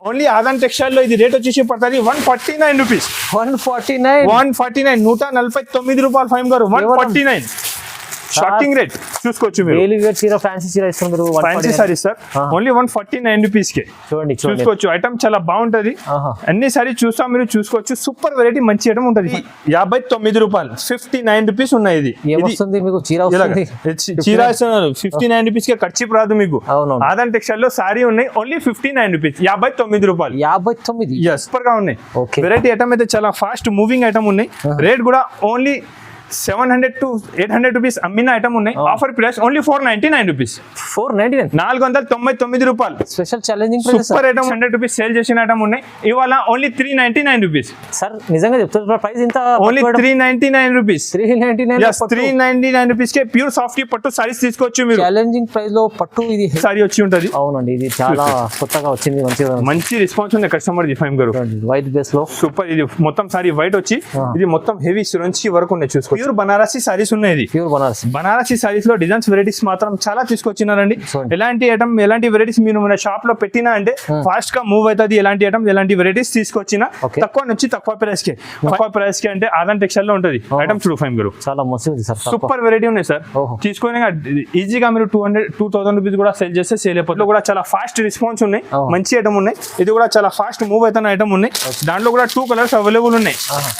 Only Aadan textile లో ఇది rate వచ్చేసి పడుతుంది 149 రూపీస్. 149 149 రూపాయలు ఫైమ్ గారు 149 షాకింగ్ రేట్ చూసుకోవచ్చు మీరు. డైలీ వేర్ చీర ఫ్యాన్సీ చీర ఇస్తున్నారు fancy sari sir only 149 rupees కి చూడండి చూసుకోవచ్చు. ఐటమ్ చాలా బాగుంటది. అన్ని సారీ చూసా మీరు చూసుకోవచ్చు. సూపర్ వెరైటీ మంచి ఐటమ్ ఉంటది. 59 రూపాయలు 59 రూపీస్ ఉన్నాయి. ఇది ఏమొస్తుంది మీకు చీర వస్తుంది చీర ఇస్తున్నారు 59 రూపీస్ కి ఖర్చు రాదు మీకు. ఆదాన్ టెక్స్టైల్ లో సారీ ఉన్నాయి ఓన్లీ 59 రూపీస్ 59 రూపాయలు 59 సూపర్ గా ఉన్నాయి. వెరైటీ ఐటమ్ అయితే చాలా ఫాస్ట్ మూవింగ్ ఐటమ్ ఉన్నాయి. రేట్ కూడా ఓన్లీ 700 to 800 రూపీస్ అమ్మిన ఐటమ్ ఉన్నాయి. ఆఫర్ ప్రైస్ ఓన్లీ 499 రూపీస్ 499 రూపాయలు. Special challenging super item 100 rupees sale చేసిన ఐటమ్ ఉన్నాయి. ఇవాళ ఓన్లీ 399 రూపీస్. సార్ నిజంగా చెప్తున్నారు ప్రైస్ ఇంత ఓన్లీ 399 రూపీస్ 399 రూపీస్ కే ప్యూర్ సాఫ్ట్ పట్టు సారీస్ తీసుకోవచ్చు మీరు. ఛాలెంజింగ్ ప్రైస్ లో పట్టు ఇది సారీ వచ్చి ఉంటది. అవునండి ఇది చాలా కొత్తగా వచ్చింది. మంచి రెస్పాన్స్ ఉంది కస్టమర్ ది ఫైమ్ గారు. వైట్ బేస్ లో సూపర్. ఇది మొత్తం సారీ వైట్ వచ్చి ఇది మొత్తం హెవీ సురంచి వరకు ఉన్నాయి. చూసుకో ప్యూర్ బనారసి సారీస్ ఉన్నాయి. ప్యూర్ బనారసి సారీస్ లో డిజైన్స్ వెరైటీస్ మాత్రం చాలా తీసుకొచ్చినారండి. ఎలాంటి ఐటమ్ ఎలాంటి వెరైటీస్ మీరు మన షాప్ లో పెట్టినా అంటే ఫాస్ట్ గా మూవ్ అవుతుంది. ఎలాంటి ఐటమ్ ఎలాంటి వెరైటీస్ తీసుకొచ్చినా తక్కువ నుంచి తక్కువ ప్రైస్ కి అంటే ఆదాన్ టెక్స్టైల్ లో ఉంటుంది. ఐటమ్ చూడు ఫైమ్ గారు చాలా మంచిది సార్. సూపర్ వెరైటీ ఉన్నాయి సార్. తీసుకొని ఈజీగా మీరు 200 రూపీస్ కూడా సేల్ చేస్తే సేల్ అయిపోతుంది. కూడా చాలా ఫాస్ట్ రెస్పాన్స్ ఉన్నాయి. మంచి ఐటమ్ ఉన్నాయి. ఇది కూడా చాలా ఫాస్ట్ మూవ్ అవుతున్న ఐటమ్ ఉన్నాయి. దాంట్లో కూడా 2 కలర్స్ అవైలబుల్ ఉన్నాయి.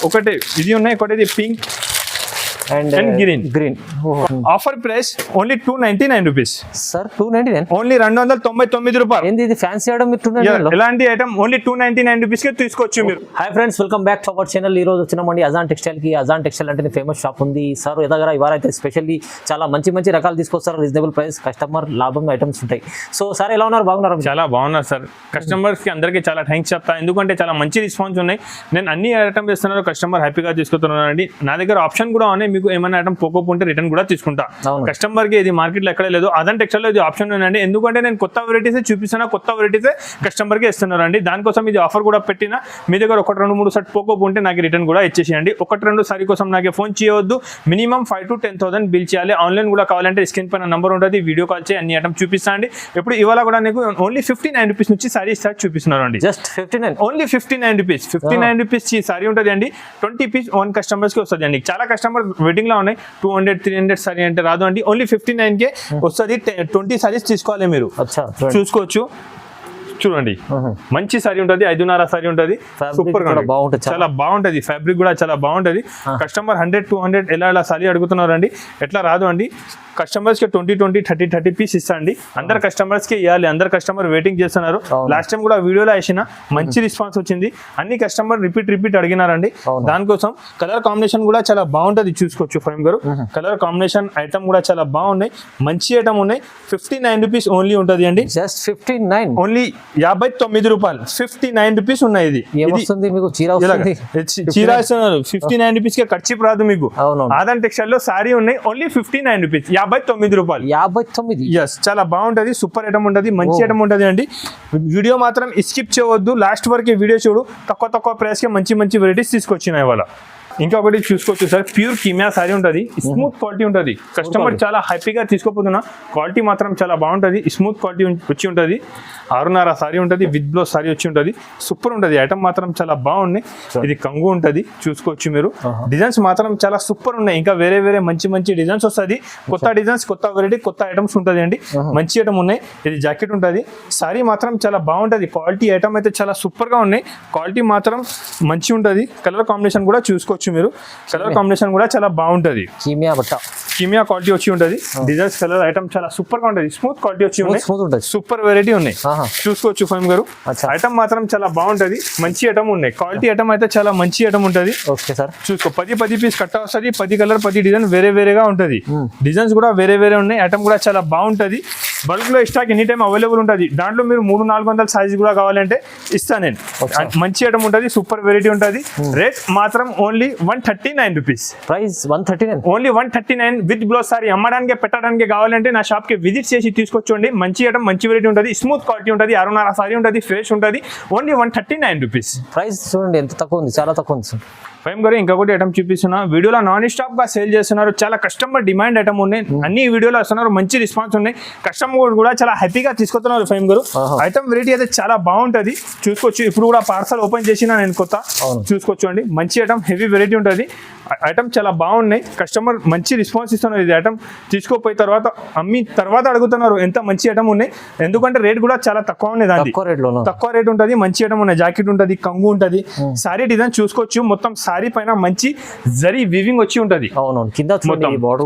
ఒకటి ఇది ఉన్నాయి, ఒకటి pink and green. Offer price only 299 rupees sir. 299 only 299 రూపాయలు. ఏంది ఇది ఫ్యాన్సీ ఐటమ్ మీరు 299 ఎలాంటి ఐటమ్ ఓన్లీ 299 రూపీస్ కి తీసుకోవచ్చు మీరు. Hi friends, welcome back to our channel. ఈ రోజు వచ్చినామండి అజాన్ టెక్స్టైల్ కి. అజాన్ టెక్స్టైల్ అంటే ఫేమస్ షాప్ ఉంది సార్ దగ్గర. ఇవాళ అయితే స్పెషల్లీ చాలా మంచి రకాలు తీసుకొస్తారు. రీజనబుల్ ప్రైస్, కస్టమర్ లాభం ఐటమ్స్ ఉంటాయి. సో సార్ ఎలా ఉన్నారు? బాగున్నారు? చాలా బాగున్నారు సార్. కస్టమర్స్ కి అందరికీ చాలా థ్యాంక్స్ చెప్తా. ఎందుకంటే చాలా మంచి రెస్పాన్స్ ఉన్నాయి. నేను అన్ని ఐటమ్ చేస్తున్నారు, కస్టమర్ హ్యాపీగా తీసుకుంటున్నాను అండి. నా దగ్గర ఆప్షన్ కూడా ఉన్నాయి. మీకు ఏమైనా ఐటమ్ ఉంటే రిటర్న్ కూడా తీసుకుంటా. కస్టమర్ కి ఇది మార్కెట్ లో ఎక్కడ లేదు. అదన్ టెక్స్టైల్ లో ఇది ఆప్షన్ ఉందండి. ఎందుకంటే నేను కొత్త వెరైటీస్ చూపిస్తున్నా, కొత్త వెరైటీస్ కస్టమర్ కి ఇస్తున్నారు అండి. దానికోసం ఇది ఆఫర్ కూడా పెట్టినా. మీ దగ్గర 1-2-3 సెట్ పోకో ఉంటే నాకు రిటర్న్ కూడా ఇచ్చేసేయండి. 1-2 సారీ కోసం నాకు ఫోన్ చేయవద్దు. మినిమం 5,000 to 10,000 బిల్ చేయాలి. ఆన్లైన్ కూడా కావాలంటే స్క్రీన్ పైన నంబర్ ఉంటుంది, వీడియో కాల్ చేసి అన్ని ఐటమ్ చూపిస్తాండి. ఇప్పుడు ఇవాళ కూడా నీకు ఓన్లీ 59 రూపీస్ నుంచి సారీ స్టార్ట్ చూపిస్తున్నారు అండి. Just 59 only 59 rupees 59 rupees sorry ఉంటుంది అండి. 20 పీస్ 1 కస్టమర్స్ కి వస్తుంది అండి. చాలా కస్టమర్ వెయిటింగ్ లో ఉన్నాయి. 200-300 సారీ అంటే రాదు అండి. ఓన్లీ 59 కే వస్తుంది. 20 సారీస్ తీసుకోవాలి మీరు. చూసుకోవచ్చు. చూడండి మంచి సారీ ఉంటుంది. 5.5 సారీ ఉంటుంది. సూపర్ గా బాగుంటుంది. చాలా బాగుంటది. ఫ్యాబ్రిక్ కూడా చాలా బాగుంటది. కస్టమర్ 100-200 ఎలా సారీ అడుగుతున్నారు అండి. ఎట్లా రాదు అండి. కస్టమర్స్ కి 20-30 పీస్ ఇస్తా అండి. అందరు కస్టమర్స్ కి ఇవ్వాలి. అందరు కస్టమర్ వెయిటింగ్ చేస్తున్నారు. లాస్ట్ టైం కూడా వీడియోలో వేసిన మంచి రెస్పాన్స్ వచ్చింది. అన్ని కస్టమర్ రిపీట్ అడిగినారండి. దానికోసం కలర్ కాంబినేషన్ కూడా చాలా బాగుంటది. చూసుకోవచ్చు ఫైమ్ గారు. కలర్ కాంబినేషన్ ఐటమ్ కూడా చాలా బాగున్నాయి. మంచి ఐటమ్ ఉన్నాయి. 59 రూపీస్ ఓన్లీ ఉంటుంది అండి. జస్ట్ 59 ఓన్లీ 59 రూపాయలు 59 రూపీస్ ఉన్నాయి. ఇది మీకు చీర ఇస్తున్నారు 59 రూపీస్ కి ఖర్చు రాదు మీకు. ఆదాన్ టెక్స్టైల్ లో సారీ ఉన్నాయి ఓన్లీ 59 రూపీస్ 59 రూపాయలు 59. చాలా బాగుంటది. సూపర్ ఐటమ్ ఉంటది. మంచి ఐటమ్ ఉంటది అండి. వీడియో మాత్రం స్కిప్ చేయవద్దు. లాస్ట్ వరకు వీడియో చూడు. తక్కువ ప్రైస్ కి మంచి వెరైటీస్ తీసుకొచ్చినాయి ఇవాళ. ఇంకొకటి చూసుకోవచ్చు సార్. ప్యూర్ కిమియా సారీ ఉంటుంది. స్మూత్ క్వాలిటీ ఉంటుంది. కస్టమర్ చాలా హ్యాపీగా తీసుకోపోతున్నా. క్వాలిటీ మాత్రం చాలా బాగుంటుంది. స్మూత్ క్వాలిటీ వచ్చి ఉంటుంది. 6.5 సారీ ఉంటుంది. విత్ బ్లౌజ్ సారీ వచ్చి ఉంటుంది. సూపర్ ఉంటుంది. ఐటమ్ మాత్రం చాలా బాగున్నాయి. ఇది కంగు ఉంటుంది. చూసుకోవచ్చు మీరు. డిజైన్స్ మాత్రం చాలా సూపర్ ఉన్నాయి. ఇంకా వేరే మంచి డిజైన్స్ వస్తుంది. కొత్త డిజైన్స్, కొత్త వెరైటీ, కొత్త ఐటమ్స్ ఉంటుంది అండి. మంచి ఐటమ్ ఉన్నాయి. ఇది జాకెట్ ఉంటుంది. సారీ మాత్రం చాలా బాగుంటుంది. క్వాలిటీ ఐటమ్ అయితే చాలా సూపర్ గా ఉన్నాయి. క్వాలిటీ మాత్రం మంచి ఉంటుంది. కలర్ కాంబినేషన్ కూడా చూసుకోవచ్చు మీరు. కలర్ కాంబినేషన్ కూడా చాలా బాగుంటది. కిమియా క్వాలిటీ వచ్చి ఉంటుంది. డిజైన్స్ కలర్ ఐటమ్ చాలా సూపర్ గా ఉంటుంది. స్మూత్ క్వాలిటీ వచ్చి ఉన్నాయి. సూపర్ వెరైటీ ఉన్నాయి. చూసుకోవచ్చు ఫైమ్ గారు. ఐటమ్ మాత్రం చాలా బాగుంటది. మంచి ఐటమ్ ఉన్నాయి. క్వాలిటీ ఐటమ్ అయితే చాలా మంచి ఐటమ్ ఉంటుంది. చూసుకో 10 పీస్ కట్ట వస్తుంది. 10 కలర్ 10 డిజైన్ వేరేగా ఉంటుంది. డిజైన్స్ కూడా వేరే ఉన్నాయి. ఐటమ్ కూడా చాలా బాగుంటది. బల్క్ లో స్టాక్ ఎనీ టైం అవైలబుల్ ఉంటుంది. దాంట్లో మీరు 300-400 సైజ్ కూడా కావాలంటే ఇస్తాను నేను. మంచి ఐటమ్ ఉంటుంది. సూపర్ వెరైటీ ఉంటుంది. రేట్ మాత్రం only 139 rupees. Price 139. Only 139 with blouse sorry. అమ్మడానికి పెట్టడానికి కావాలంటే నా షాప్ కి విజిట్ చేసి తీసుకొచ్చండి. మంచి ఐటమ్, మంచి వెరైటీ ఉంటుంది, స్మూత్ క్వాలిటీ ఉంటుంది, 6.5 సారీ ఉంటుంది, ఫ్రెష్ ఉంటుంది. Only 139 rupees. ప్రైస్ చూడండి ఎంత తక్కువ ఉంది, చాలా తక్కువ ఉంది సార్. ఫైమ్ గారు ఇంకొకటి ఐటమ్ చూపిస్తున్నా, వీడియోలో నాన్ స్టాప్ గా సేల్ చేస్తున్నారు. చాలా కస్టమర్ డిమాండ్ ఐటమ్ ఉన్నాయి, అన్ని వీడియోలో వస్తున్నారు, మంచి రెస్పాన్స్ ఉన్నాయి. కస్టమర్ కూడా చాలా హ్యాపీగా తీసుకొస్తున్నారు. ఫైమ్ గారు ఐటమ్ వెరైటీ అయితే చాలా బాగుంటది, చూసుకోవచ్చు. ఇప్పుడు కూడా పార్సల్ ఓపెన్ చేసిన నేను కొత్త, చూసుకోవచ్చు అండి. మంచి ఐటమ్, హెవీ వెరైటీ ఉంటుంది. ఐటమ్ చాలా బాగున్నాయి, కస్టమర్ మంచి రెస్పాన్స్ ఇస్తున్నారు. ఇది ఐటమ్ తీసుకోపోయిన తర్వాత అమ్మి తర్వాత అడుగుతున్నారు ఎంత మంచి ఐటమ్ ఉన్నాయి, ఎందుకంటే రేట్ కూడా చాలా తక్కువ ఉన్నాయి. దాన్ని తక్కువ రేట్ ఉంటుంది, మంచి ఐటమ్ ఉన్నాయి. జాకెట్ ఉంటుంది, కంగు ఉంటుంది, సారీ డిజైన్ చూసుకోవచ్చు. మొత్తం సారీ పైన మంచి జరీ వీవింగ్ వచ్చి ఉంటది.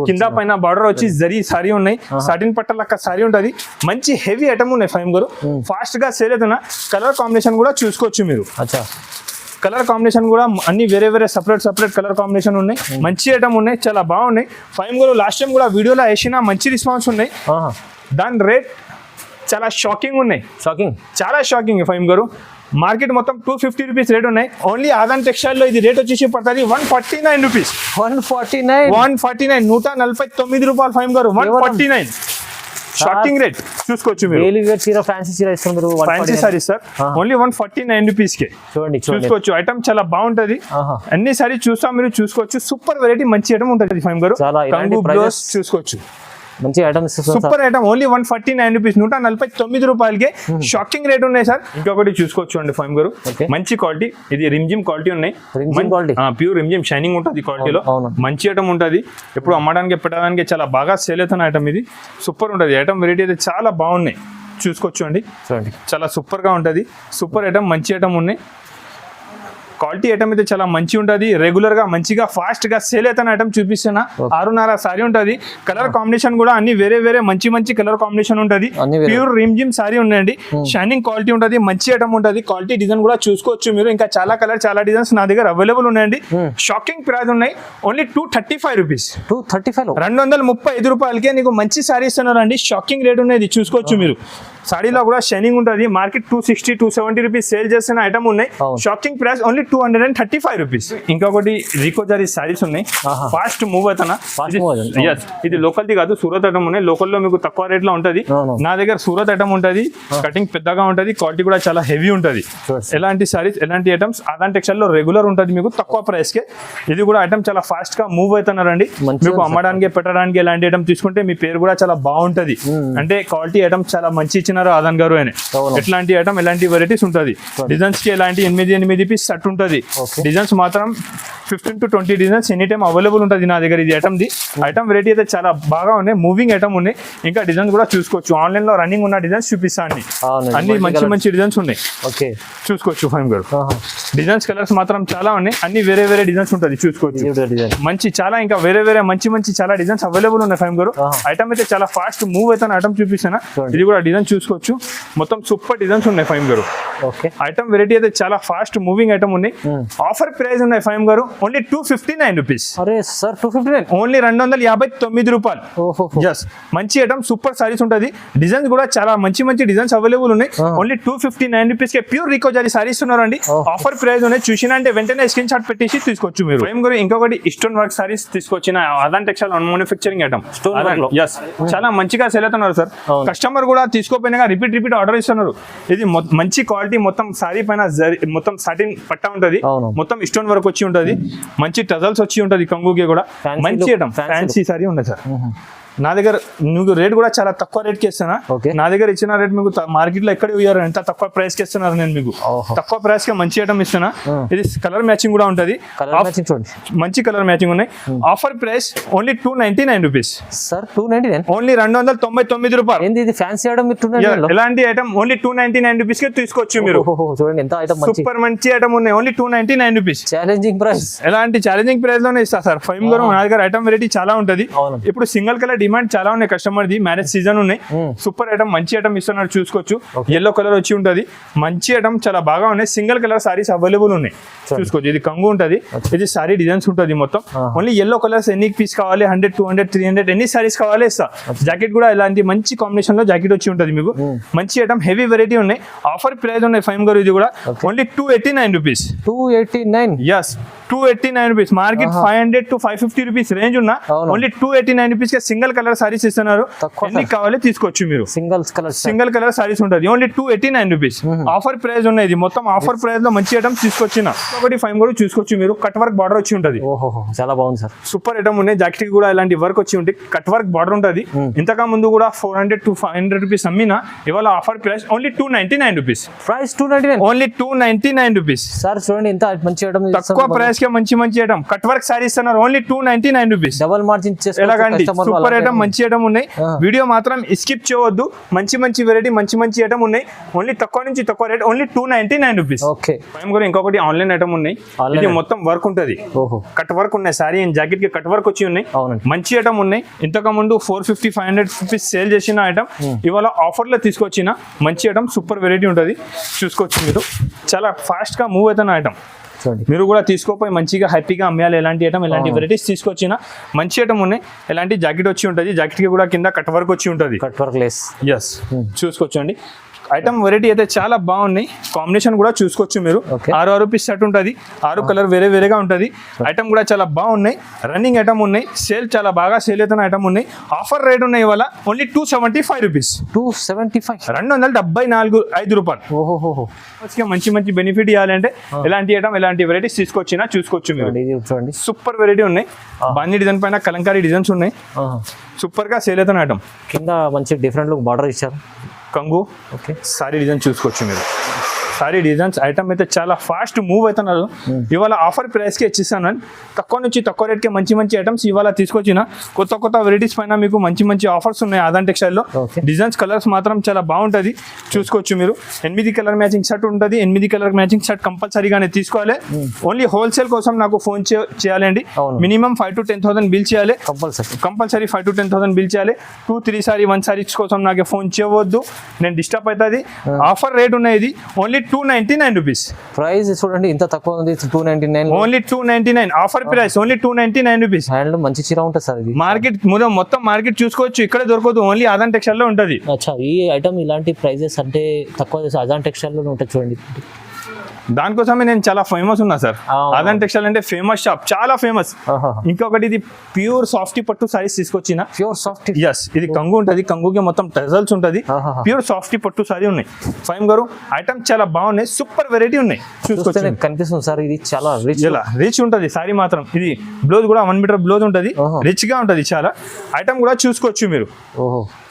కింద పైన బార్డర్ వచ్చి జరీ సారీ ఉన్నాయి, సాటిన్ పట్ట లెక్క సారీ ఉంటది. మంచి హెవీ ఐటమ్ ఉన్నాయి. ఫైమ్ గారు ఫాస్ట్ గా సేల్ అవుతున్నా. కలర్ కాంబినేషన్ కూడా చూసుకోవచ్చు మీరు. కలర్ కాంబినేషన్ కూడా అన్ని వేరే వేరే సపరేట్ కలర్ కాంబినేషన్ ఉన్నాయి. మంచి ఐటమ్ ఉన్నాయి, చాలా బాగున్నాయి. ఫైమ్ గారు లాస్ట్ టైం కూడా వీడియోలో వేసిన మంచి రెస్పాన్స్ ఉన్నాయి. దాని రేట్ చాలా షాకింగ్ ఉన్నాయి, చాలా షాకింగ్. ఫైమ్ గారు మార్కెట్ మొత్తం 250 రూపీస్ రేట్ ఉన్నాయి. ఓన్లీ ఆదాన్ టెక్స్టైల్ లో ఇది రేట్ వచ్చేసి పడుతుంది 149 రూపీస్. 149 149 రూపాయలు. ఫైమ్ గారు 149 షాకింగ్ రేట్, చూసుకోవచ్చు మీరు. Fancy sari sir, only 149 rupees కే చూసుకోవచ్చు. ఐటమ్ చాలా బాగుంటది, అన్ని సారీ చూస్తాం మీరు, చూసుకోవచ్చు. సూపర్ వెరైటీ, మంచి ఐటమ్ ఉంటుంది. ఫైమ్ గారు చూసుకోవచ్చు, మంచి items, super item. Only 149 rupees, 149 రూపాయలకే షాకింగ్ రేట్ ఉన్నాయి సార్. ఇంకొకటి చూసుకోవచ్చు అండి ఫైమ్ గారు, మంచి క్వాలిటీ. ఇది రిమ్జిమ్ క్వాలిటీ ఉన్నాయి, ప్యూర్ రిమ్జిమ్ షైనింగ్ ఉంటుంది క్వాలిటీలో. మంచి ఐటమ్ ఉంటుంది, ఇప్పుడు అమ్మడానికి పెట్టడానికి చాలా బాగా సేల్ అవుతున్న ఐటమ్ ఇది. సూపర్ ఉంటుంది ఐటమ్, వెరైటీ అయితే చాలా బాగున్నాయి, చూసుకోవచ్చు అండి. చాలా సూపర్ గా ఉంటుంది, సూపర్ ఐటమ్, మంచి ఐటమ్ ఉన్నాయి. క్వాలిటీ ఐటమ్ అయితే చాలా మంచి ఉంటుంది, రెగ్యులర్ గా మంచిగా ఫాస్ట్ గా సేల్ అవుతున్న ఐటమ్ చూపిస్తున్నా. 6.5 సారీ ఉంటుంది. కలర్ కాంబినేషన్ కూడా అన్ని వేరే వేరే మంచి కలర్ కాంబినేషన్ ఉంటుంది. ప్యూర్ రిమ్జిమ్ సారీ ఉన్నాయండి, షైనింగ్ క్వాలిటీ ఉంటుంది, మంచి ఐటమ్ ఉంటుంది. క్వాలిటీ డిజైన్ కూడా చూసుకోవచ్చు మీరు. ఇంకా చాలా కలర్, చాలా డిజైన్స్ నా దగ్గర అవైలబుల్ ఉన్నాయండి. షాకింగ్ ప్రైస్ ఉన్నాయి, ఓన్లీ 235 రూపీస్. 235 రూపాయలకే నీకు మంచి సారీ ఇస్తున్నారు అండి. షాకింగ్ రేట్ ఉన్నాయి, చూసుకోవచ్చు మీరు. సారీలో కూడా షైనింగ్ ఉంటుంది. మార్కెట్ 260 270 రూపీస్ సేల్ చేస్తున్న ఐటమ్ ఉన్నాయి. Shocking price only 235 rupees. ఇంకొకటి రికోజరీ సారీస్ ఉన్నాయి, ఫాస్ట్ మూవ్ అవుతున్నా. ఇది లోకల్ ది కాదు, సూరత్ ఐటమ్ ఉన్నాయి. లోకల్ లో మీకు తక్కువ రేట్ లో ఉంటది, నా దగ్గర సూరత్ ఐటమ్ ఉంటుంది. కటింగ్ పెద్దగా ఉంటుంది, క్వాలిటీ కూడా చాలా హెవీ ఉంటుంది. ఎలాంటి సారీస్, ఎలాంటి ఐటమ్స్ ఆదాన్ టెక్స్టైల్ లో రెగ్యులర్ ఉంటుంది మీకు తక్కువ ప్రైస్ కే. ఇది కూడా ఐటమ్ చాలా ఫాస్ట్ గా మూవ్ అవుతున్నారండి. మీకు అమ్మడానికి పెట్టడానికి ఎలాంటి ఐటమ్ తీసుకుంటే మీ పేరు కూడా చాలా బాగుంటది. అంటే క్వాలిటీ ఐటమ్ చాలా మంచి ఇచ్చిన ఆదాన్ గారు అని. ఎట్లాంటి ఐటమ్, ఎలాంటి వెరైటీస్ ఉంటుంది. డిజైన్స్ కి ఎలాంటి 8 పీస్ సెట్ ఉంటుంది. డిజైన్స్ మాత్రం 15 to 20 designs any time available ఉంటుంది నా దగ్గర. ఇది ఐటమ్ ది ఐటమ్ వెరైటీ అయితే చాలా బాగా ఉన్నాయి, మూవింగ్ ఐటమ్ ఉన్నాయి. ఇంకా డిజైన్స్ కూడా చూసుకోవచ్చు, ఆన్లైన్ లో రన్నింగ్ ఉన్న డిజైన్స్ చూపిస్తాను. అన్ని మంచి డిజైన్స్ ఉన్నాయి, చూసుకోవచ్చు. ఫైమ్ గారు డిజైన్స్, కలర్స్ మాత్రం చాలా ఉన్నాయి, అన్ని వేరే వేరే డిజైన్స్ ఉంటుంది, చూసుకోవచ్చు. మంచి చాలా ఇంకా వేరే వేరే మంచి చాలా డిజైన్స్ అవైలబుల్ ఉన్నాయి. ఫైమ్ గారు ఐటమ్ అయితే చాలా ఫాస్ట్ మూవ్ అవుతాను. ఐటమ్ చూపిస్తాను, ఇది కూడా డిజైన్ చూసుకోవచ్చు. మొత్తం సూపర్ డిజైన్స్ ఉన్నాయి ఫైమ్ గారు. ఐటమ్ వెరైటీ అయితే చాలా ఫాస్ట్ మూవింగ్ ఐటమ్ ఉన్నాయి. ఆఫర్ ప్రైస్ ఉన్నాయి ఫైమ్ గారు, ఓన్లీ 259 రూపీస్. ఓన్లీ 259 రూపాయలు. జస్ట్ మంచి ఐటమ్, సూపర్ సారీస్ ఉంటుంది. డిజైన్స్ కూడా చాలా మంచి డిజైన్స్ అవైలబుల్ ఉన్నాయి. ఓన్లీ 259 రూపీస్ కే ప్యూర్ రికోజరీ సారీస్ ఉన్నారండి. ఆఫర్ ప్రైస్ ఉన్నాయి, చూసినా అంటే వెంటనే స్క్రీన్ షాట్ పెట్టేసి తీసుకోవచ్చు మీరు. ఫైమ్ గారు ఇంకొకటి స్టోన్ వర్క్ సారీస్ తీసుకొచ్చిన ఆదాన్ టెక్స్టైల్ మ్యానుఫ్యాక్చరింగ్ ఐటమ్. చాలా మంచిగా సేల్ అవుతున్నారు సార్. కస్టమర్ కూడా తీసుకోపోయినా రిపీట్ ఆర్డర్ ఇస్తున్నారు. ఇది మంచి క్వాలిటీ, మొత్తం సారీ పైన మొత్తం సాటిన్ పట్టా ఉంటది, మొత్తం స్టోన్ వర్క్ వచ్చి ఉంటది, మంచి టజల్స్ వచ్చి ఉంటది. కంగుకి కూడా మంచి ఐటమ్, ఫ్యాన్సీ సారీ ఉన్నాయి సార్. నా దగ్గర మీకు రేట్ కూడా చాలా తక్కువ రేట్ కి ఇస్తానా. నా దగ్గర ఇచ్చిన రేట్ మీకు మార్కెట్ లో ఎక్కడ ఇవ్వరు, ఎంత తక్కువ ప్రైస్ కి ఇస్తున్నారు. నేను మీకు తక్కువ ప్రైస్ కి మంచి ఐటమ్ ఇస్తున్నా. ఇది కలర్ మ్యాచింగ్ కూడా ఉంటది, మంచి కలర్ మ్యాచింగ్ ఉన్నాయి. Offer price only 299 rupees. Only 299 రూపాయలు. ఎలాంటి ఐటమ్ ఓన్లీ 299 రూపీస్ కి తీసుకోవచ్చు మీరు. సూపర్ మంచి ఐటమ్ ఉన్నాయి, ఓన్లీ 299 రూపీస్. ఛాలెంజింగ్ ప్రైస్, ఎలాంటి ఛాలెంజింగ్ ప్రైస్ లోనే ఇస్తా సార్. ఫైమ్ గారు నా దగ్గర ఐటమ్ వెరైటీ చాలా ఉంటది. ఇప్పుడు సింగిల్ కలర్ డిమాండ్ చాలా ఉన్నాయి కస్టమర్ ది, మ్యారేజ్ సీజన్ ఉన్నాయి. సూపర్ ఐటమ్, మంచి ఐటమ్ ఇస్తున్నారు చూసుకోవచ్చు. ఎల్లో కలర్ వచ్చి ఉంటది, మంచి ఐటమ్ చాలా బాగా ఉన్నాయి. సింగిల్ కలర్ సారీస్ అవైలబుల్ ఉన్నాయి చూసుకోవచ్చు. ఇది కంగు ఉంటది, ఇది సారీ డిజైన్స్ ఉంటది మొత్తం. ఓన్లీ ఎల్లో కలర్స్ ఎన్ని పీస్ కావాలి, 100, 200, 300 ఎన్ని సారీస్ కావాలి ఇస్తా. జాకెట్ కూడా ఇలాంటి మంచి కాంబినేషన్ లో జాకెట్ వచ్చి ఉంటది మీకు. మంచి ఐటమ్, హెవీ వెరైటీ ఉన్నాయి. ఆఫర్ ప్రైస్ ఉన్నాయి ఫైమ్ గారు. ఇది కూడా only 289 rupees. 289. Yes, 289 rupees. Market 500 to 550 rupees range ఉన్న ఓన్లీ 289 రూపీస్ కి సింగిల్ కలర్ సారీస్ ఇస్తున్నారు. ఎన్ని కావాలి తీసుకోవచ్చు మీరు. సింగిల్ కలర్ సారీస్ ఉంటుంది, ఓన్లీ 289 రూపీస్. ఆఫర్ ప్రైస్ ఉన్నాయి. ఇది మొత్తం ఆఫర్ ప్రైస్ లో మంచి ఐటమ్ తీసుకొచ్చిన. ఒకటి ఫైవ్ కూడా చూసుకోవచ్చు మీరు. కట్ వర్క్ బార్డర్ వచ్చి ఉంటది, చాలా బాగుంది సార్. సూపర్ ఐటమ్ ఉన్నాయి. జాకెట్ కూడా ఇలాంటి వర్క్ వచ్చి ఉంటుంది, కట్ వర్క్ బార్డర్ ఉంటుంది. ఇంతకా ముందు కూడా 400 to 500 రూపీస్ అమ్మినా, ఇవాళ offer price only 299 rupees. Price 299, only 299 rupees. Sir చూడండి ఎంత మంచి ఐటమ్, తక్కువ ప్రైస్ కి మంచి ఐటమ్. కట్ వర్క్ సారీ ఇస్తున్నారు, ఓన్లీ 299 రూపీస్. డబల్ మార్జిన్ ఎలాగండి, సూపర్ ఐటమ్, మంచి ఐటమ్ ఉన్నాయి. వీడియో మాత్రం స్కిప్ చేయవద్దు. మంచి వెరైటీ, మంచి ఐటమ్ ఉన్నాయి. ఓన్లీ తక్కువ నుంచి తక్కువ రేట్, ఓన్లీ 299 రూపీస్. ఓకే. కూడా ఇంకొకటి ఆన్లైన్ ఐటమ్ ఉన్నాయి. ఇది మొత్తం వర్క్ ఉంటది, కట్ వర్క్ ఉన్నాయి. సారీ అండ్ జాకెట్ కి కట్ వర్క్ వచ్చి ఉన్నాయి. మంచి ఐటమ్ ఉన్నాయి. ఇంతకు ముందు 450, 500 రూపీస్ సేల్ చేసిన ఐటమ్ ఇవాళ ఆఫర్ లో తీసుకొచ్చిన మంచి ఐటమ్. సూపర్ వెరైటీ ఉంటుంది చూసుకోవచ్చు మీరు. చాలా ఫాస్ట్ గా మూవ్ అవుతున్న ఐటమ్. మీరు కూడా తీసుకోపోయి మంచిగా హ్యాపీగా అమ్మేయాలి. ఎలాంటి ఐటమ్, ఎలాంటి వెరైటీస్ తీసుకొచ్చిన మంచి ఐటమ్ ఉన్నాయి. ఎలాంటి జాకెట్ వచ్చి ఉంటుంది, జాకెట్ కి కూడా కింద కట్ వర్క్ వచ్చి ఉంటుంది. Cut work less. ఎస్, చూసుకోవచ్చండి. ఐటమ్ వెరైటీ అయితే చాలా బాగున్నాయి. కాంబినేషన్ కూడా చూసుకోవచ్చు మీరు. 6 రూపీస్ సెట్ ఉంటుంది, 6 కలర్ వేరేగా ఉంటుంది. ఐటమ్ కూడా చాలా బాగున్నాయి. రన్నింగ్ ఐటమ్ ఉన్నాయి. సేల్ చాలా బాగా సేల్ అవుతున్న ఐటమ్ ఉన్నాయి. ఆఫర్ రేట్ ఉన్నాయి ఇవాళ ఓన్లీ 275 రూపీస్. 275, 275 రూపాయలు. మంచి బెనిఫిట్ ఇవ్వాలంటే ఎలాంటి ఐటమ్, ఎలాంటి వెరైటీస్ తీసుకొచ్చినా చూసుకోవచ్చు మీరు. చూడండి, సూపర్ వెరైటీ ఉన్నాయి. బాందీ డిజైన్ పైన కలంకారీ డిజైన్స్ ఉన్నాయి. సూపర్ గా సేల్ అవుతున్న ఐటమ్. కింద మంచి డిఫరెంట్ లుక్ బార్డర్ ఇచ్చారు. కంగు. ఓకే, సారీ డిజైన్ చూసుకోవచ్చు మీరు. సారీ డిజైన్స్ ఐటమ్ అయితే చాలా ఫాస్ట్ మూవ్ అవుతున్నారు. ఇవాళ ఆఫర్ ప్రైస్కి ఇచ్చిస్తాను. తక్కువ నుంచి తక్కువ రేట్కి మంచి ఐటమ్స్ ఇవాళ తీసుకొచ్చిన. కొత్త వెరైటీస్ పైన మీకు మంచి ఆఫర్స్ ఉన్నాయి ఆదాన్ టెక్స్టైల్లో. డిజైన్స్, కలర్స్ మాత్రం చాలా బాగుంటుంది చూసుకోవచ్చు మీరు. 8 కలర్ మ్యాచింగ్ షర్ట్ ఉంటుంది. 8 కలర్ మ్యాచింగ్ షర్ట్ కంపల్సరీగానే తీసుకోవాలి. ఓన్లీ హోల్సేల్ కోసం నాకు ఫోన్ చేయాలండి. మినిమం 5 to 10,000 బిల్ చేయాలి. కంపల్సరీ 5 to 10,000 బిల్ చేయాలి. 2-3 సారీ 1 సారీస్ కోసం నాకు ఫోన్ చేయవద్దు, నేను డిస్టర్బ్ అవుతుంది. ఆఫర్ రేట్ ఉన్నాయి. ఇది ఓన్లీ 299 రూపీస్. ప్రైస్ చూడండి ఇంత తక్కువ ఉంది, 299. Only 299 offer price, only 299 rupees. Hand మంచి చీర ఉంటుంది సార్. ఇది మార్కెట్ మొత్తం మార్కెట్ చూసుకోవచ్చు, ఇక్కడ దొరకదు. ఓన్లీ ఆదాన్ టెక్స్టైల్ లో ఉంటుంది. అచ్చా, ఈ ఐటమ్ ఇలాంటి ప్రైజెస్ అంటే తక్కువ ఆదాన్ టెక్స్టైల్ లో ఉంటుంది చూడండి. దానికోసమే నేను చాలా ఫేమస్ ఉన్నా సార్. ఆదాన్ టెక్స్టైల్ అంటే ఫేమస్ షాప్, చాలా ఫేమస్. ఇంకొకటి ఇది ప్యూర్ సాఫ్టీ పట్టు సారీస్ తీసుకొచ్చిన. Pure softy. ఎస్, ఇది కంగు ఉంటుంది. కంగుకి మొత్తం టజల్స్ ఉంటుంది. ప్యూర్ సాఫ్టీ పట్టు సారీ ఉన్నాయి ఫైమ్ గారు. ఐటమ్ చాలా బాగున్నాయి, సూపర్ వెరైటీ ఉన్నాయి చూసుకోవచ్చు. కనిపిస్తుంది సార్, ఇది చాలా రిచ్ ఉంటుంది సారీ మాత్రం. ఇది బ్లౌజ్ కూడా 1 మీటర్ బ్లౌజ్ ఉంటుంది, రిచ్ గా ఉంటుంది చాలా. ఐటమ్ కూడా చూసుకోవచ్చు మీరు.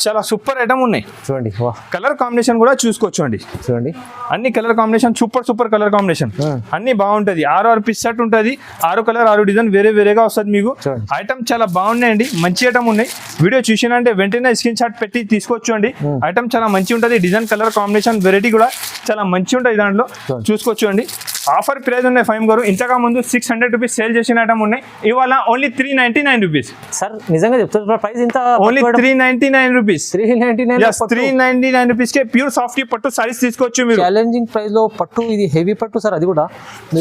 చాలా సూపర్ ఐటమ్ ఉన్నాయి చూడండి. కలర్ కాంబినేషన్ కూడా చూసుకోవచ్చు అండి. చూడండి, అన్ని colour combination super colour combination అన్ని బాగుంటది. 6 పీస్ సెట్ ఉంటుంది. 6 కలర్ 6 డిజైన్ వేరేగా వస్తుంది మీకు. ఐటమ్ చాలా బాగున్నాయండి, మంచి ఐటమ్ ఉన్నాయి. వీడియో చూసినంటే వెంటనే స్క్రీన్ షాట్ పెట్టి తీసుకోవచ్చు అండి. ఐటమ్ చాలా మంచి ఉంటుంది. డిజైన్, కలర్ కాంబినేషన్, వెరైటీ కూడా చాలా మంచి ఉంటుంది. దాంట్లో చూసుకోవచ్చు అండి. ఆఫర్ ప్రైస్ ఉన్నాయి ఫైమ్ గారు. ఇంతగా ముందు 600 రూపీస్ సేల్ చేసిన ఐటమ్ ఉన్నాయి. ఇవాళ ఓన్లీ 399 రూపీస్. సార్ నిజంగా చెప్తున్నారు ప్రైస్ ఇంత? Only 399 rupees. 399 రూపీస్ కే ప్యూర్ సాఫ్టీ పట్టు సారీస్ తీసుకోవచ్చు మీరు. ఛాలెంజింగ్ ప్రైస్ లో పట్టు, ఇది హెవీ పట్టు సార్. అది కూడా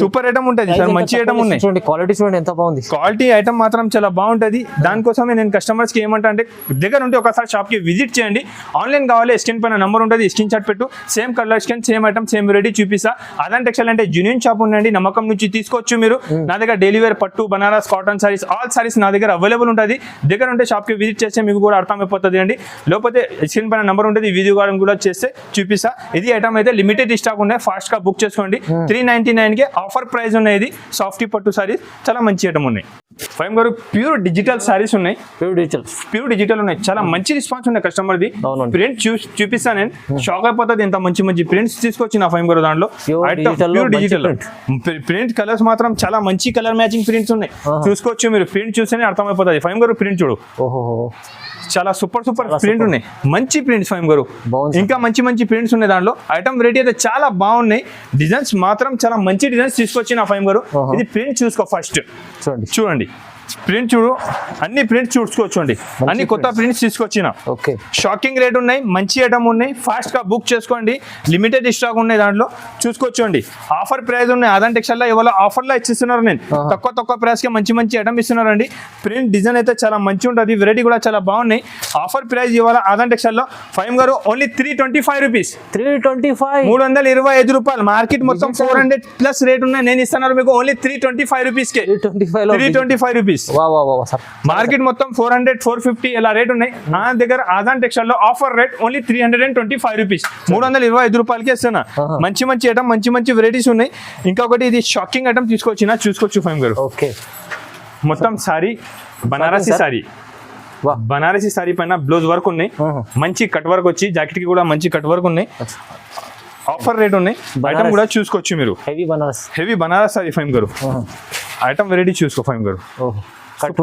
సూపర్ ఐటమ్ ఉంటుంది సార్, మంచి ఐటమ్ ఉన్నాయి. చూడండి క్వాలిటీ, చూడండి ఎంత బాగుంది. క్వాలిటీ ఐటమ్ మాత్రం చాలా బాగుంటుంది. దానికోసమే నేను కస్టమర్స్ కి ఏమంటా అంటే దగ్గర ఉంటే ఒకసారి షాప్ కి విజిట్ చేయండి. ఆన్లైన్ కావాలి, స్క్రీన్ పైన నంబర్ ఉంటుంది, స్క్రీన్ షాట్ పెట్టు. Same colour skin, same item, same variety చూపిస్తా. ఆదాన్ టెక్స్టైల్ అంటే జెన్యూన్ షాప్ ఉండండి, నమ్మకం నుంచి తీసుకోవచ్చు మీరు. నా దగ్గర డైలీ వేర్ పట్టు, బనారస్, కాటన్ సారీస్, ఆల్ సారీస్ నా దగ్గర అవైలబుల్ ఉంటుంది. దగ్గర ఉంటే షాప్ కి విజిట్ చేస్తే మీకు కూడా అర్థమైపోతుంది అండి. లేకపోతే స్క్రీన్ పైన నంబర్ ఉంటుంది, వీడియో కాల్ కూడా చేస్తే చూపిస్తా. ఇది ఐటమ్ అయితే లిమిటెడ్ స్టాక్ ఉన్నాయి, ఫాస్ట్ గా బుక్ చేసుకోండి. 399 కి ఆఫర్ ప్రైస్ ఉన్నాయి. ఇది సాఫ్టీ పట్టు సారీస్ చాలా మంచి ఐటమ్ ఉన్నాయి. ఫైమ్ గారు ప్యూర్ డిజిటల్ సారీస్ ఉన్నాయి. ప్యూర్ డిజిటల్ ఉన్నాయి. చాలా మంచి రెస్పాన్స్ ఉన్నాయి కస్టమర్ ది. ప్రింట్ చూపిస్తా, నేను షాక్ అయిపోతుంది. ఎంత మంచి ప్రింట్స్ తీసుకొచ్చిన ఫైమ్ గారు. దాంట్లో ప్యూర్ డిజిటల్ ప్రింట్, కలర్స్ మాత్రం చాలా మంచి కలర్ మ్యాచింగ్ ప్రింట్స్ ఉన్నాయి చూసుకోవచ్చు మీరు. ప్రింట్ చూస్తేనే అర్థమైపోతుంది ఫైమ్ గారు. ప్రింట్ చూడు, చాలా సూపర్ ప్రింట్ ఉన్నాయి. మంచి ప్రింట్స్ ఫైమ్ గారు. ఇంకా మంచి ప్రింట్స్ ఉన్నాయి దాంట్లో. ఐటమ్ వెరైటీ అయితే చాలా బాగున్నాయి. డిజైన్స్ మాత్రం చాలా మంచి డిజైన్స్ తీసుకొచ్చిన ఫైమ్ గారు. ఇది ప్రింట్ చూసుకో ఫస్ట్, చూడండి ప్రింట్ చూడు, అన్ని ప్రింట్స్ చూసుకోవచ్చు అండి, అన్ని కొత్త ప్రింట్స్ తీసుకొచ్చిన. ఓకే, షాకింగ్ రేట్ ఉన్నాయి, మంచి ఐటమ్ ఉన్నాయి, ఫాస్ట్ గా బుక్ చేసుకోండి. లిమిటెడ్ స్టాక్ ఉన్నాయి దాంట్లో, చూసుకోవచ్చు అండి. ఆఫర్ ప్రైస్ ఉన్నాయి. ఆదాన్ టెక్స్టైల్ లో ఇవాళ ఆఫర్ లో ఇచ్చిస్తున్నారు. నేను తక్కువ ప్రైస్ కి మంచి మంచి ఐటమ్ ఇస్తున్నారండి. ప్రింట్ డిజైన్ అయితే చాలా మంచి ఉంటుంది, వెరైటీ కూడా చాలా బాగున్నాయి. ఆఫర్ ప్రైస్ ఇవాళ ఆదాన్ టెక్స్టైల్ లో ఫైమ్ గారు ఓన్లీ 325 రూపీస్, 325 రూపాయలు. మార్కెట్ మొత్తం 400 ప్లస్ రేట్ ఉన్నాయి, నేను ఇస్తున్నారు మీకు ఓన్లీ 325 రూపీస్ కి. 325 రూపీస్. మార్కెట్ మొత్తం 400 450 ఇలా రేట్ ఉన్నాయి. నా దగ్గర ఆదాన్ టెక్స్టైల్ లో ఆఫర్ రేట్ ఓన్లీ 325 రూపీస్, 325 రూపాయలకి ఇస్తున్నా. మంచి మంచి ఐటమ్, మంచి మంచి వెరైటీస్ ఉన్నాయి. ఇంకొకటి ఇది షాకింగ్ ఐటమ్ తీసుకొచ్చిన, చూసుకోవచ్చు ఫైమ్ గారు. ఓకే, మొత్తం sorry Banarasi sorry, Banarasi sorry పైన బ్లౌజ్ వర్క్ ఉన్నాయి, మంచి కట్ వర్క్ వచ్చి జాకెట్ కి కూడా మంచి కట్ వర్క్ ఉన్నాయి. ఆఫర్ రేట్ ఉన్నాయి. ఐటమ్ కూడా చూసుకోవచ్చు మీరు. హెవీ బనారస్ సారీ ఫైమ్ గారు. ఐటమ్ వెరైటీ చూసుకో ఫైమ్ గారు. కట్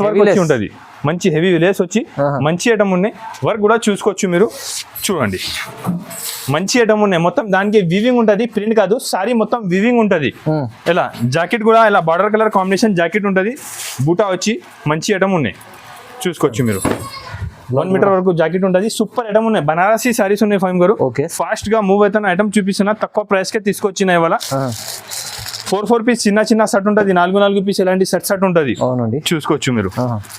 వర్క్ వచ్చి ఉంటుంది, మంచి హెవీ లేస్ వచ్చి మంచి ఐటమ్ ఉన్నాయి. వర్క్ కూడా చూసుకోవచ్చు మీరు, చూడండి. మంచి ఐటమ్ ఉన్నాయి, మొత్తం దానికి వివింగ్ ఉంటుంది, ప్రింట్ కాదు, సారీ మొత్తం వివింగ్ ఉంటుంది. ఇలా జాకెట్ కూడా ఇలా బార్డర్ కలర్ కాంబినేషన్ జాకెట్ ఉంటుంది, బూటా వచ్చి మంచి ఐటమ్ ఉన్నాయి, చూసుకోవచ్చు మీరు. 1 మీటర్ వరకు జాకెట్ ఉంటుంది. సూపర్ ఐటమ్ ఉన్నాయి, బనారసి సారీస్ ఉన్నాయి ఫైమ్ గారు. ఫాస్ట్ గా మూవ్ అవుతున్న ఐటమ్ చూపిస్తున్నా, తక్కువ ప్రైస్ కే తీసుకొచ్చిన ఇవాళ. 4 పీస్ చిన్న సెట్ ఉంటుంది, 4 పీస్ ఇలాంటి సెట్ ఉంటుంది, చూసుకోవచ్చు మీరు.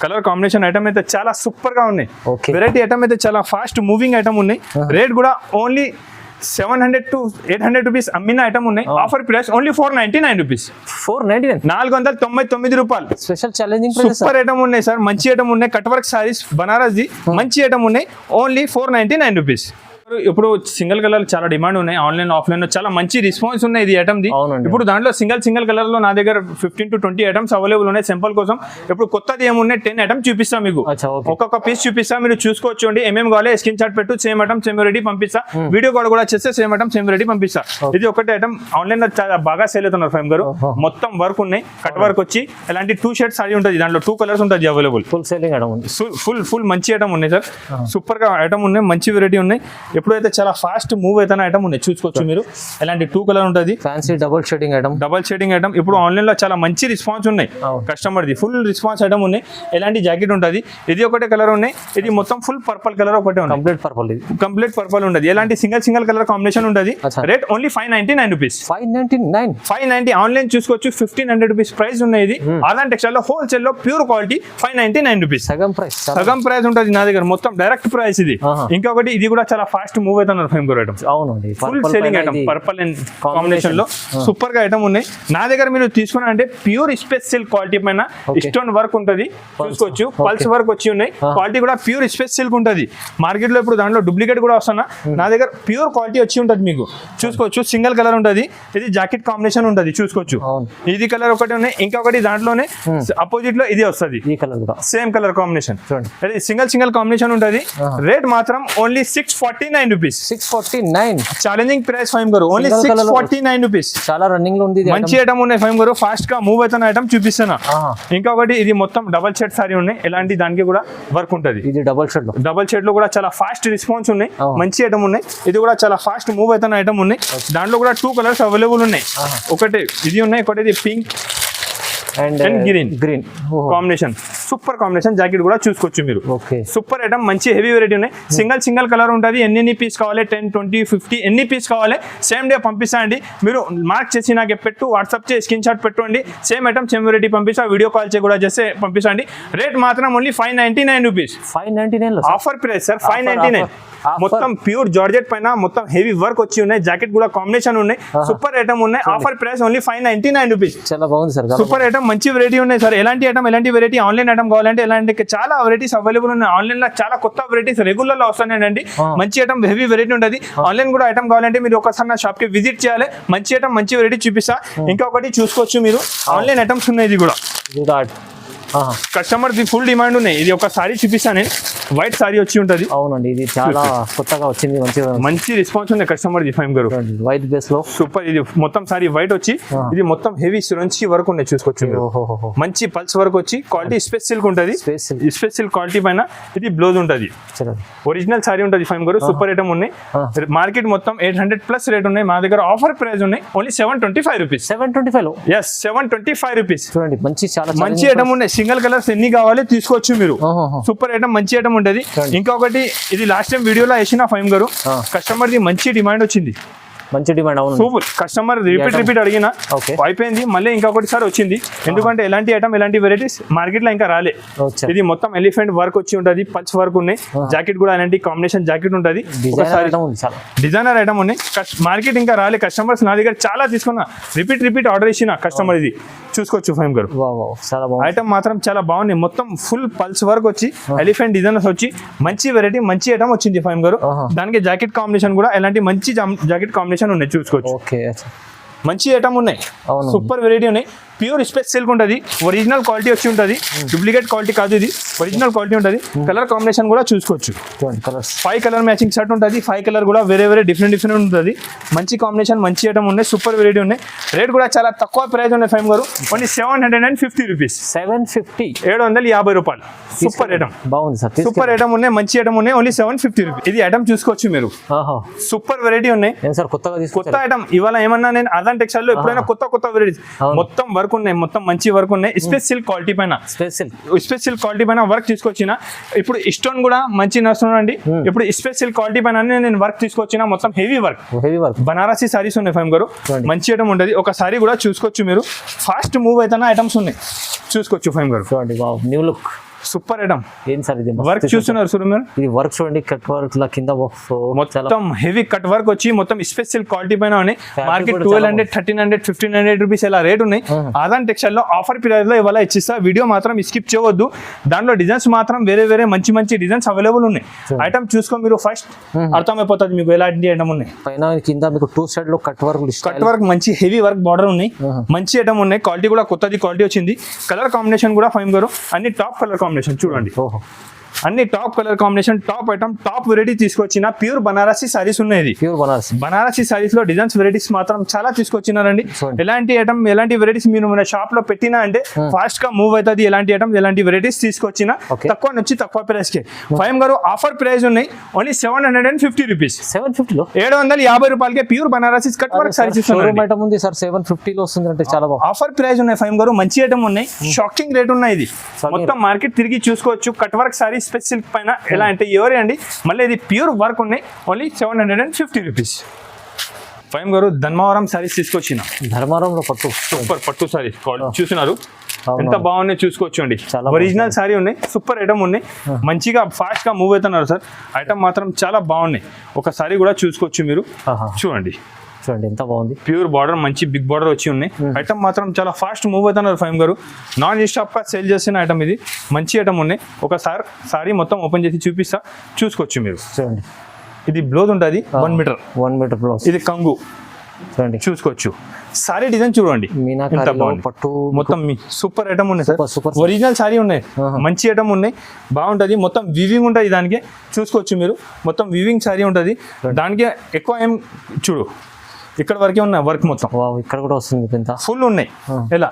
కలర్ కాంబినేషన్ ఐటమ్ అయితే చాలా సూపర్ గా ఉన్నాయి. వెరైటీ ఐటమ్ అయితే చాలా ఫాస్ట్ మూవింగ్ ఐటమ్ ఉన్నాయి. రేట్ కూడా ఓన్లీ 700 to 800 రూపీస్ అమ్మిన ఐటమ్ ఉన్నాయి. ఆఫర్ ప్రైస్ ఓన్లీ 499 రూపీస్, 499 రూపాయలు. స్పెషల్ ఛాలెంజింగ్ సూపర్ ఐటమ్ ఉన్నాయి సార్, మంచి ఐటమ్ ఉన్నాయి. Cut work saris Banaras the మంచి ఐటమ్ ఉన్నాయి, ఓన్లీ 499 రూపీస్. ఇప్పుడు సింగిల్ కలర్ చాలా డిమాండ్ ఉన్నాయి, ఆన్లైన్ ఆఫ్లైన్ లో చాలా మంచి రెస్పాన్స్ ఉన్నాయి ఇది ఐటమ్ ది. ఇప్పుడు దాంట్లో సింగిల్ కలర్ లో నా దగ్గర 15 to 20 ఐటమ్స్ అవైలబుల్ ఉన్నాయి. సింపుల్ కోసం ఇప్పుడు కొత్తది ఏమున్నాయి 10 ఐటమ్స్ చూపిస్తా మీకు, ఒక్కొక్క పీస్ చూపిస్తా, మీరు చూసుకోవచ్చు అండి. ఏమేమి కావాలి స్క్రీన్ షాట్ పెట్టు, సేమ్ ఐటమ్ సేమ్ రెడీ పంపిస్తా. వీడియో కాల్ కూడా చేస్తే సేమ్ ఐటమ్ సేమ్ రెడీ పంపిస్తా. ఇది ఒకటి ఐటమ్ ఆన్లైన్ లో చాలా బాగా సేల్ అవుతున్నారు ఫైమ్ గారు. మొత్తం వర్క్ ఉన్నాయి, కట్ వర్క్ వచ్చి ఇలాంటి 2 షర్ట్స్ సారీ ఉంటుంది, దాంట్లో 2 కలర్స్ ఉంటుంది అవైలబుల్. ఫుల్ సేలింగ్ ఐటమ్ ఉంది, ఫుల్ మంచి ఐటమ్ ఉన్నాయి సార్. సూపర్ గా ఐటమ్ ఉన్నాయి, మంచి వెరైటీ ఉన్నాయి. ఎప్పుడైతే చాలా ఫాస్ట్ మూవ్ అవుతున్న ఐటమ్ ఉన్నాయి, చూసుకోవచ్చు మీరు. ఇలాంటి 2 కలర్ ఉంటుంది, ఫ్యాన్సీ డబుల్ షేడింగ్ ఐటమ్. ఇప్పుడు ఆన్లైన్ లో చాలా మంచి రెస్పాన్స్ ఉన్నాయి customer the, full response item ఉన్నాయి. ఇలాంటి జాకెట్ ఉంటుంది, ఇది ఒకటే కలర్ ఉన్నాయి, ఇది మొత్తం ఫుల్ పర్పల్ కలర్ ఒకటే ఉంది, కంప్లీట్ పర్పల్ ఉంటుంది. ఇలాంటి సింగిల్ కలర్ కాంబినేషన్ ఉంటుంది. Rate only 599 rupees, 590. ఆన్లైన్ చూసుకోవచ్చు 1500 రూపీస్ ప్రైస్ ఉన్నాయి. ఇది ఆదాన్ టెక్స్టైల్ లో హోల్సేల్ లో ప్యూర్ క్వాలిటీ 599 రూపీస్, సగం ప్రైస్ ఉంటుంది నా దగ్గర, మొత్తం డైరెక్ట్ ప్రైస్ ఇది. ఇంకొకటి ఇది కూడా చాలా ఫాస్ట్ మూవ్ అవుతున్నారు ఫైమ్ గారు items. Full selling item, purple and combination లో సూపర్ గా ఐటమ్ ఉన్నాయి నా దగ్గర. మీరు తీసుకున్నా అంటే ప్యూర్ స్పేస్ సిల్క్ క్వాలిటీ పైన స్టోన్ వర్క్ ఉంటుంది, చూసుకోవచ్చు. పల్స్ వర్క్ వచ్చి ఉన్నాయి, క్వాలిటీ కూడా ప్యూర్ స్పేస్ సిల్క్ ఉంటుంది. మార్కెట్ లో ఇప్పుడు దాంట్లో డూప్లికేట్ కూడా వస్తున్నా, నా దగ్గర ప్యూర్ క్వాలిటీ వచ్చి ఉంటుంది మీకు, చూసుకోవచ్చు. సింగిల్ కలర్ ఉంటుంది, ఇది జాకెట్ కాంబినేషన్ ఉంటుంది, చూసుకోవచ్చు. ఇది కలర్ ఒకటి ఉన్నాయి, ఇంకొకటి దాంట్లోనే అపోజిట్ లో ఇది వస్తుంది, సేమ్ కలర్ కాంబినేషన్. ఇది సింగిల్ కాంబినేషన్ ఉంటుంది. రేట్ మాత్రం ఓన్లీ 649 రూపీస్, 649. ఛాలెంజింగ్ ప్రైస్ ఫైమ్ గారు, ఓన్లీ 649 రూపీస్. చాలా రన్నింగ్ లో ఉంది, మంచి ఐటమ్ ఉన్నాయి ఫైమ్ గారు. ఫాస్ట్ గా మూవ్ అవుతున్న ఐటమ్ చూపిస్తున్నా. ఇంకొకటి ఇది మొత్తం డబల్ షేడ్ సారీ ఉన్నాయి, ఇలాంటి దానికి కూడా వర్క్ ఉంటుంది. ఇది డబల్ షేడ్ లో కూడా చాలా ఫాస్ట్ రెస్పాన్స్ ఉన్నాయి, మంచి ఐటమ్ ఉన్నాయి. ఇది కూడా చాలా ఫాస్ట్ మూవ్ అవుతున్న ఐటమ్ ఉన్నాయి. దాంట్లో కూడా 2 కలర్స్ అవైలబుల్ ఉన్నాయి, ఒకటి ఇది ఉన్నాయి, ఒకటి pink and green combination. Super combination, jacket కూడా చూసుకోవచ్చు మీరు. సూపర్ ఐటమ్, మంచి హెవీ వెరైటీ ఉన్నాయి. సింగిల్ కలర్ ఉంటుంది. ఎన్ని పీస్ కావాలి, 10, 20, 50 ఎన్ని పీస్ కావాలి సేమ్ డే పంపిస్తాండి. మీరు మార్క్ చేసి నాకు పెట్టు, వాట్సాప్ చేసి స్క్రీన్ షాట్ పెట్టండి, సేమ్ ఐటమ్ సేమ్ వెరైటీ పంపిస్తా. వీడియో కాల్ చేసి కూడా చేస్తే పంపిస్తాండి. రేట్ మాత్రం only 599 rupees, 599 offer price sir, 599. మొత్తం ప్యూర్ జార్జెట్ పైన మొత్తం హెవీ వర్క్ వచ్చి ఉన్నాయి, జాకెట్ కూడా కాంబినేషన్ ఉన్నాయి, సూపర్ ఐటమ్ ఉన్నాయి. Offer price only 599 rupees. చాలా బాగుంది సార్, సూపర్ ఐటమ్, మంచి వెరైటీ ఉన్నాయి సార్. ఎలాంటి వెరైటీ ఆన్లైన్ ఐటమ్ కావాలంటే ఎలాంటి చాలా వెరైటీస్ అవైలబుల్ ఉన్నాయి. ఆన్లైన్ లో చాలా కొత్త వెరైటీస్ రెగ్యులర్ లో వస్తున్నాయండి. మంచి ఐటమ్, హెవీ వెరైటీ ఉంటుంది. ఆన్లైన్ కూడా ఐటమ్ కావాలంటే మీరు ఒకసారి నా షాప్ కి విజిట్ చేయాలి. మంచి ఐటమ్, మంచి వెరైటీ చూపిస్తా. ఇంకొకటి చూసుకోవచ్చు మీరు, ఆన్లైన్ ఐటమ్స్ ఉన్నాయి. ఇది కూడా కస్టమర్ ది ఫుల్ డిమాండ్ ఉన్నాయి. ఇది ఒక సారీ చూపిస్తాను నేను, వైట్ సారీ వచ్చి ఉంటది. అవునండి, ఇది చాలా కొత్తగా వచ్చింది, మంచి రెస్పాన్స్ ఉంది కస్టమర్ ది ఫైమ్ గారు. వైట్ బేస్ లో సూపర్. ఇది మొత్తం సారీ వైట్ వచ్చి ఇది మొత్తం హెవీ సురంచి వర్క్ ఉన్నాయి చూసుకోవచ్చు మీరు. మంచి పల్స్ వర్క్ వచ్చి క్వాలిటీ స్పేస్ సిల్క్ ఉంటది. స్పేస్ సిల్క్ క్వాలిటీ పైన ఇది బ్లౌజ్ ఉంటది. ఒరిజినల్ సారీ ఉంటది ఫైమ్ గారు. సూపర్ ఐటమ్ ఉన్నాయి. మార్కెట్ మొత్తం 800+ రేట్ ఉన్నాయి. మా దగ్గర ఆఫర్ ప్రైస్ ఉన్నాయి ఓన్లీ 725 రూపీస్. 725 లో ఎస్ 725 రూపీస్. చూడండి మంచి చాలా మంచి ఐటమ్ ఉన్నాయి. సింగిల్ కలర్స్ ఎన్ని కావాలి తీసుకోవచ్చు మీరు. సూపర్ ఐటమ్ మంచి ఐటమ్ ఉంటది. ఇంకొకటి ఇది లాస్ట్ టైం వీడియోలో వేసిన ఫైమ్ గారు, కస్టమర్ ది మంచి డిమాండ్ వచ్చింది. మంచి డిమాండ్. అవును, సూపర్. కస్టమర్ రిపీట్ అడిగిన అయిపోయింది, మళ్ళీ ఇంకొకటి సార్ వచ్చింది. ఎందుకంటే ఎలాంటి ఐటమ్ ఎలాంటి వెరైటీస్ మార్కెట్ లో ఇంకా రాలే. ఇది మొత్తం ఎలిఫెంట్ వర్క్ వచ్చి ఉంటది, పల్స్ వర్క్ ఉన్నాయి. జాకెట్ కూడా అలాంటి కాంబినేషన్ జాకెట్ ఉంటది. డిజైనర్ ఐటమ్ ఉన్నాయి. మార్కెట్ ఇంకా రాలే. కస్టమర్స్ నా దగ్గర చాలా తీసుకున్నా, రిపీట్ ఆర్డర్ ఇచ్చిన కస్టమర్. ఇది చూసుకోవచ్చు ఫైమ్ గారు. ఐటమ్ మాత్రం చాలా బాగుంది. మొత్తం ఫుల్ పల్స్ వర్క్ వచ్చి ఎలిఫెంట్ డిజైనర్స్ వచ్చి మంచి వెరైటీ మంచి ఐటమ్ వచ్చింది ఫైమ్ గారు. దానికి జాకెట్ కాంబినేషన్ కూడా ఎలాంటి మంచి జాకెట్ కాంబినేషన్ ఉన్నాయి చూసుకోవచ్చు. మంచి ఐటమ్ ఉన్నాయి. సూపర్ వెరైటీ ఉన్నాయి. ప్యూర్ స్పేస్ సిల్క్ ఉంటుంది. ఒరిజినల్ క్వాలిటీ వచ్చి ఉంటుంది. డూప్లికేట్ క్వాలిటీ కాదు, ఇది ఒరిజినల్ క్వాలిటీ ఉంటుంది. కలర్ కాంబినేషన్ కూడా చూసుకోవచ్చు. 5 కలర్ మ్యాచింగ్ షర్ట్ ఉంటుంది. 5 కలర్ కూడా వేరే డిఫరెంట్ ఉంటుంది. మంచి కాంబినేషన్ మంచి ఐటమ్ ఉన్నాయి. సూపర్ వెరైటీ ఉన్నాయి. రేట్ కూడా చాలా తక్కువ ప్రైస్ ఉన్నాయి ఫైమ్ గారు. Only 750 rupees. 750 రూపాయలు. సూపర్ ఐటమ్ బాగుంది సార్. సూపర్ ఐటమ్ ఉన్నాయి. మంచి ఐటమ్ ఉన్నాయి. Only 750 rupees. ఇది ఐటమ్ చూసుకోవచ్చు మీరు. సూపర్ వెరైటీ ఉన్నాయి. కొత్త ఐటమ్ ఇవాళ ఏమన్నా నేను అదాన్ టెక్స్టైల్ లో ఎప్పుడైనా కొత్త వెరైటీస్ మొత్తం వర్క్ ఉన్నాయి. మొత్తం మంచి వర్క్ ఉన్నాయి. స్పేస్ సిల్క్ క్వాలిటీ పైన వర్క్ తీసుకొచ్చిన. ఇప్పుడు స్టోన్ కూడా మంచి నడుస్తున్నాయండి. ఇప్పుడు స్పేస్ సిల్క్ క్వాలిటీ పైన నేను వర్క్ తీసుకొచ్చిన. మొత్తం హెవీ వర్క్ బనారసి సారీస్ ఉన్నాయి ఫైమ్ గారు. మంచి ఐటమ్ ఉంటుంది. ఒక సారీ కూడా చూసుకోవచ్చు మీరు. ఫాస్ట్ మూవ్ అవుతున్న ఐటమ్స్ ఉన్నాయి చూసుకోవచ్చు ఫైమ్ గారు. New look super item. ఏం సార్ ఇది వర్క్ చూస్తున్నారు చూడు మీరు. ఇది వర్క్ చూడండి, కట్ వర్క్ లా కింద మొత్తం హెవీ కట్ వర్క్ వచ్చి మొత్తం స్పెషల్ క్వాలిటీ పైన ఉన్నాయి. మార్కెట్ 1200, 1300, 1500 రూపీస్ ఇలా రేట్ ఉన్నాయి. ఆదాన్ టెక్స్టైల్ లో ఆఫర్ పీరియడ్ లో ఇవాళ ఇచ్చిస్తా. వీడియో మాత్రం స్కిప్ చేయవద్దు. దాంట్లో డిజైన్స్ మాత్రం వేరే మంచి డిజైన్స్ అవైలబుల్ ఉన్నాయి. ఐటమ్ చూసుకో మీరు ఫస్ట్ అర్థమైపోతుంది మీకు ఎలాంటి ఐటమ్ ఉన్నాయి. పైన కింద మీకు 2 సైడ్ లో కట్ వర్క్ మంచి హెవీ వర్క్ బార్డర్ ఉన్నాయి. మంచి ఐటమ్ ఉన్నాయి. క్వాలిటీ కూడా కొత్తది క్వాలిటీ వచ్చింది. కలర్ కాంబినేషన్ కూడా ఫైమ్ గారు అన్ని టాప్ కలర్ కాంబినేషన్ చూడండి. అన్ని top colour combination, top item, top variety తీసుకొచ్చిన. ప్యూర్ బనారసి సారీస్ ఉన్నాయి. ప్యూర్ బనారసి సారీస్ లో డిజైన్స్ వెరైటీస్ మాత్రం చాలా తీసుకొచ్చినారండి. ఎలాంటి ఐటమ్ ఎలాంటి వెరైటీస్ మీరు మన షాప్ లో పెట్టినా అంటే ఫాస్ట్ గా మూవ్ అవుతుంది. ఎలాంటి ఐటమ్ ఎలాంటి వెరైటీస్ తీసుకొచ్చిన తక్కువ నుంచి తక్కువ ప్రైస్ కి ఫైమ్ గారు ఆఫర్ ప్రైస్ ఉన్నాయి. Only 750 rupees. 750 రూపాయలకి pure Banarasi cut work saris ఉంది సార్. 750 లో వస్తుంది అంటే చాలా ఆఫర్ ప్రైస్ ఉన్నాయి ఫైమ్ గారు. మంచి ఐటమ్ ఉన్నాయి. షాకింగ్ రేట్ ఉన్నాయి. ఇది మొత్తం మార్కెట్ తిరిగి చూసుకోవచ్చు. Cut work sari special silk పైన ఎలా అంటే ఎవరే అండి. మళ్ళీ ఇది ప్యూర్ వర్క్ ఉన్నాయి. Only 750 rupees. ఫైమ్ గారు ధర్మవరం సారీస్ తీసుకొచ్చిన. ధర్మవరంలో సూపర్ పట్టు సారీ చూసినారు ఎంత బాగున్నాయి చూసుకోవచ్చు అండి. ఒరిజినల్ సారీ ఉన్నాయి. సూపర్ ఐటమ్ ఉన్నాయి. మంచిగా ఫాస్ట్ గా మూవ్ అవుతున్నారు సార్. ఐటమ్ మాత్రం చాలా బాగున్నాయి. ఒక సారీ కూడా చూసుకోవచ్చు మీరు. చూడండి ఎంత బాగుంది. ప్యూర్ బార్డర్ మంచి బిగ్ బార్డర్ వచ్చి ఉన్నాయి. ఐటమ్ మాత్రం చాలా ఫాస్ట్ మూవ్ అవుతున్నారు ఫైమ్ గారు. నాన్ స్టాప్ గా సేల్ చేసిన ఐటమ్ ఇది. మంచి ఐటమ్ ఉన్నాయి. ఒకసారి సారీ మొత్తం ఓపెన్ చేసి చూపిస్తా చూసుకోవచ్చు మీరు. చూడండి ఇది బ్లౌజ్ ఉంటుంది 1 మీటర్ బ్లౌజ్. ఇది కంగు చూడండి చూసుకోవచ్చు. సారీ డిజైన్ చూడండి పట్టు మొత్తం సూపర్ ఐటమ్ ఉన్నాయి సార్. ఒరిజినల్ సారీ ఉన్నాయి. మంచి ఐటమ్ ఉన్నాయి. బాగుంటది. మొత్తం వివింగ్ ఉంటుంది. దానికి చూసుకోవచ్చు మీరు. మొత్తం వివింగ్ సారీ ఉంటుంది. దానికి ఎక్కువ ఏం చూడు ఇక్కడ వరకే ఉన్నాయి వర్క్ మొత్తం. ఇక్కడ కూడా వస్తుంది ఫుల్ ఉన్నాయి. ఎలా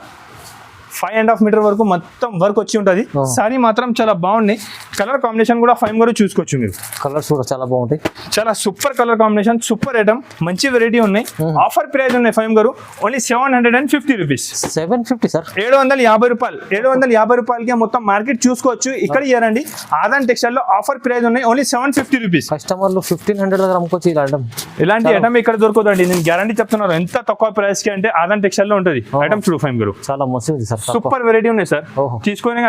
5.5 మీటర్ వరకు మొత్తం వర్క్ వచ్చి ఉంటుంది. సారీ మాత్రం చాలా బాగున్నాయి. కలర్ కాంబినేషన్ కూడా ఫైమ్ గారు చూసుకోవచ్చు మీరు. కలర్స్ కూడా చాలా బాగుంటాయి. చాలా super colour combination, super item, మంచి వెరైటీ ఉన్నాయి. ఆఫర్ ప్రైస్ ఉన్నాయి ఫైమ్ గారు. Only 750 rupees. 750 సార్. 750 రూపాయలు. 750 రూపాయలకి మొత్తం మార్కెట్ చూసుకోవచ్చు. ఇక్కడ ఇయ్యారండి. ఆదాన్ టెక్స్టైల్ లో ఆఫర్ ప్రైస్ ఉన్నాయి. Only 750 rupees. కస్టమర్లు 1500 దగ్గర అమ్ముకోవచ్చు. ఇలాంటి ఐటమ్ ఇక్కడ దొరకదండి. నేను గ్యారంటీ చెప్తున్నాను. ఎంత తక్కువ ప్రైస్ కి అంటే ఆదాన్ టెక్స్టైల్ లో ఉంటుంది. ఐటమ్ చూడు ఫైమ్ గారు. చాలా మంచిది సార్. సూపర్ వెరైటీ ఉన్నాయి సార్. తీసుకొని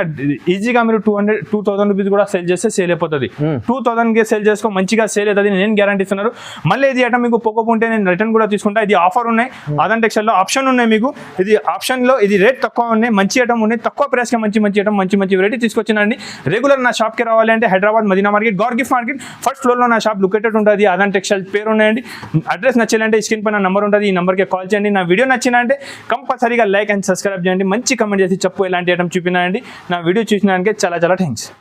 ఈజీగా మీరు 2000 రూపీస్ కూడా సేల్ చేస్తే సేల్ అయిపోతుంది. 2000 కి సేల్ చేసుకో మంచిగా సేల్ అవుతుంది. నేను గ్యారంటీ ఇస్తున్నాను. మళ్ళీ ఇది ఐటమ్ మీకు పోకపోతే నేను రిటర్న్ కూడా తీసుకుంటా. ఇది ఆఫర్ ఉన్నాయి. ఆదాన్ టెక్స్టైల్ లో ఆప్షన్ ఉన్నాయి మీకు. ఇది ఆప్షన్ లో ఇది రేట్ తక్కువ ఉన్నాయి. మంచి ఐటమ్ ఉన్నాయి. తక్కువ ప్రైస్ కి మంచి ఐటమ్ మంచి వెరైటీ తీసుకొచ్చినండి. రెగ్యులర్ నా షాప్ కి రావాలి అంటే Hyderabad Madina market, God gift market first floor లో నా షాప్ లొకేటెడ్ ఉంటుంది. ఆదాన్ టెక్స్టైల్ పేరు ఉన్నాయండి. అడ్రస్ నచ్చాలంటే స్క్రీన్ పైన నంబర్ ఉంటుంది. ఈ నంబర్కి కాల్ చేయండి. నా వీడియో నచ్చిందంటే కంపల్సరీగా లైక్ అండ్ సబ్స్క్రైబ్ చేయండి. మంచి కమెంట్ చేసి చెప్పు ఎలాంటి ఐటమ్ చూపినా అండి. నా వీడియో చూసినానికి చాలా థ్యాంక్స్.